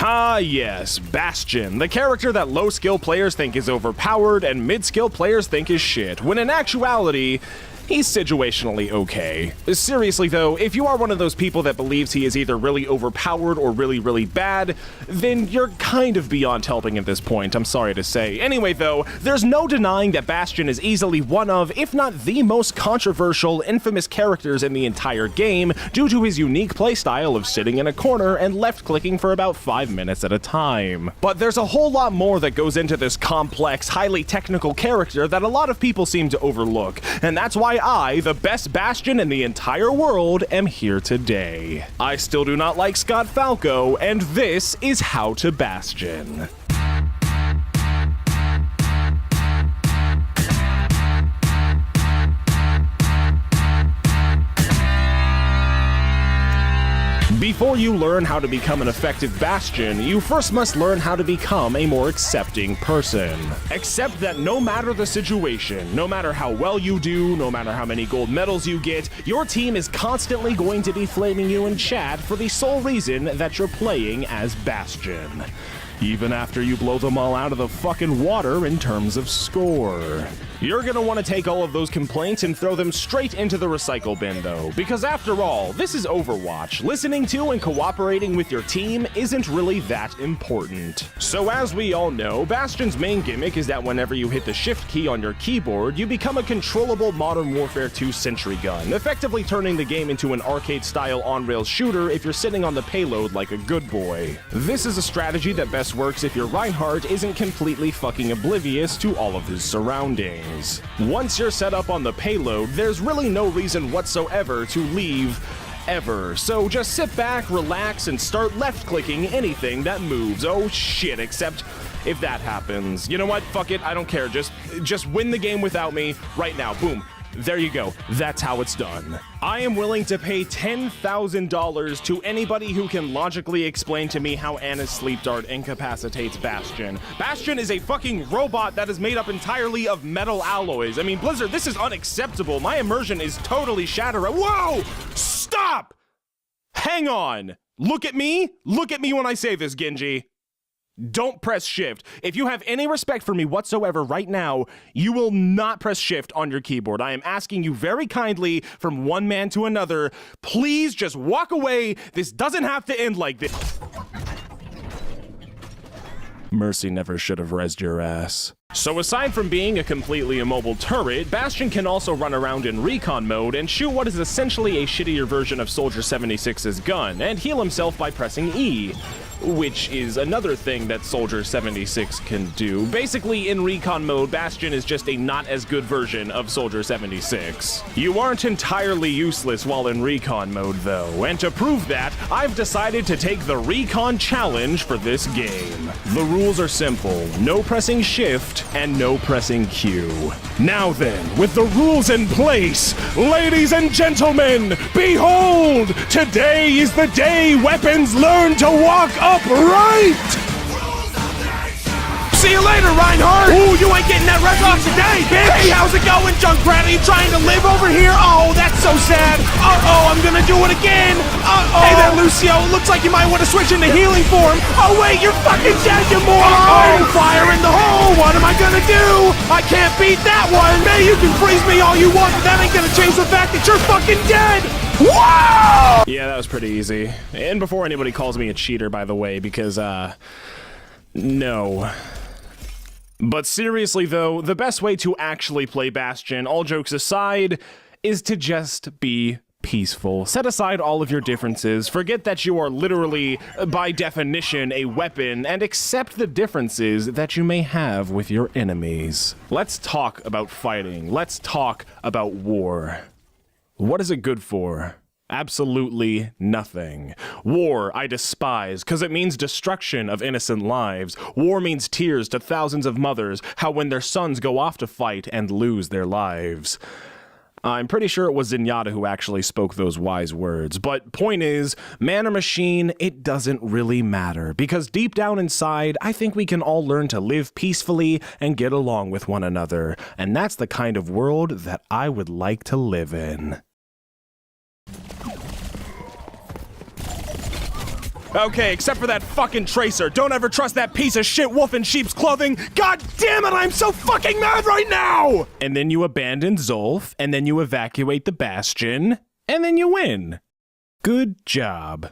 Ah yes, Bastion, the character that low-skill players think is overpowered and mid-skill players think is shit, when in actuality, he's situationally okay. Seriously though, if you are one of those people that believes he is either really overpowered or really bad, then you're kind of beyond helping at this point, I'm sorry to say. Anyway though, there's no denying that Bastion is easily one of, if not the most controversial, infamous characters in the entire game due to his unique playstyle of sitting in a corner and left-clicking for about 5 minutes at a time. But there's a whole lot more that goes into this complex, highly technical character that a lot of people seem to overlook, and that's why I, the best Bastion in the entire world, am here today. I still do not like Scott Falco, and this is How to Bastion. Before you learn how to become an effective Bastion, you first must learn how to become a more accepting person. Accept that no matter the situation, no matter how well you do, no matter how many gold medals you get, your team is constantly going to be flaming you in chat for the sole reason that you're playing as Bastion. Even after you blow them all out of the fucking water in terms of score. You're gonna want to take all of those complaints and throw them straight into the recycle bin though, because after all, this is Overwatch. Listening to and cooperating with your team isn't really that important. So as we all know, Bastion's main gimmick is that whenever you hit the shift key on your keyboard, you become a controllable Modern Warfare 2 sentry gun, effectively turning the game into an arcade-style on-rails shooter if you're sitting on the payload like a good boy. This is a strategy that best works if your Reinhardt isn't completely fucking oblivious to all of his surroundings. Once you're set up on the payload, there's really no reason whatsoever to leave ever. So just sit back, relax, and start left-clicking anything that moves. Oh shit, except if that happens. You know what? Fuck it, I don't care. Just win the game without me right now. Boom. There you go. That's how it's done. I am willing to pay $10,000 to anybody who can logically explain to me how Ana's sleep dart incapacitates Bastion. Bastion is a fucking robot that is made up entirely of metal alloys. I mean, Blizzard, this is unacceptable. My immersion is totally shattered. Whoa! Stop! Hang on. Look at me. Look at me when I say this, Genji. Don't press shift. If you have any respect for me whatsoever right now, you will not press shift on your keyboard. I am asking you very kindly from one man to another, please just walk away. This doesn't have to end like this. Mercy never should have rezzed your ass. So aside from being a completely immobile turret, Bastion can also run around in recon mode and shoot what is essentially a shittier version of Soldier 76's gun, and heal himself by pressing E, which is another thing that Soldier 76 can do. Basically, in recon mode, Bastion is just a not as good version of Soldier 76. You aren't entirely useless while in recon mode though, and to prove that, I've decided to take the recon challenge for this game. The rules are simple: no pressing shift and no pressing Q. Now then, with the rules in place, ladies and gentlemen, behold! Today is the day weapons learn to walk upright! See you later, Reinhardt! Ooh, you ain't getting that rec off today, bitch! Hey, how's it going, Junkrat? Are you trying to live over here? Oh, that's so sad. Uh-oh, I'm gonna do it again. Uh-oh. Hey there, Lucio. It looks like you might want to switch into healing form. Oh, wait, you're fucking dead, you moron! Oh, fire in the hole! What am I gonna do? I can't beat that one! Man, you can freeze me all you want, but that ain't gonna change the fact that you're fucking dead! Whoa! Yeah, that was pretty easy. And before anybody calls me a cheater, by the way, because, no. But seriously though, the best way to actually play Bastion, all jokes aside, is to just be peaceful. Set aside all of your differences, forget that you are literally, by definition, a weapon, and accept the differences that you may have with your enemies. Let's talk about fighting. Let's talk about war. What is it good for? Absolutely nothing. War, I despise, because it means destruction of innocent lives. War means tears to thousands of mothers, how when their sons go off to fight and lose their lives. I'm pretty sure it was Zenyatta who actually spoke those wise words, but point is, man or machine, it doesn't really matter, because deep down inside, I think we can all learn to live peacefully and get along with one another, and that's the kind of world that I would like to live in. Okay, except for that fucking Tracer. Don't ever trust that piece of shit wolf in sheep's clothing. God damn it, I'm so fucking mad right now! And then you abandon Zulf, and then you evacuate the Bastion, and then you win. Good job.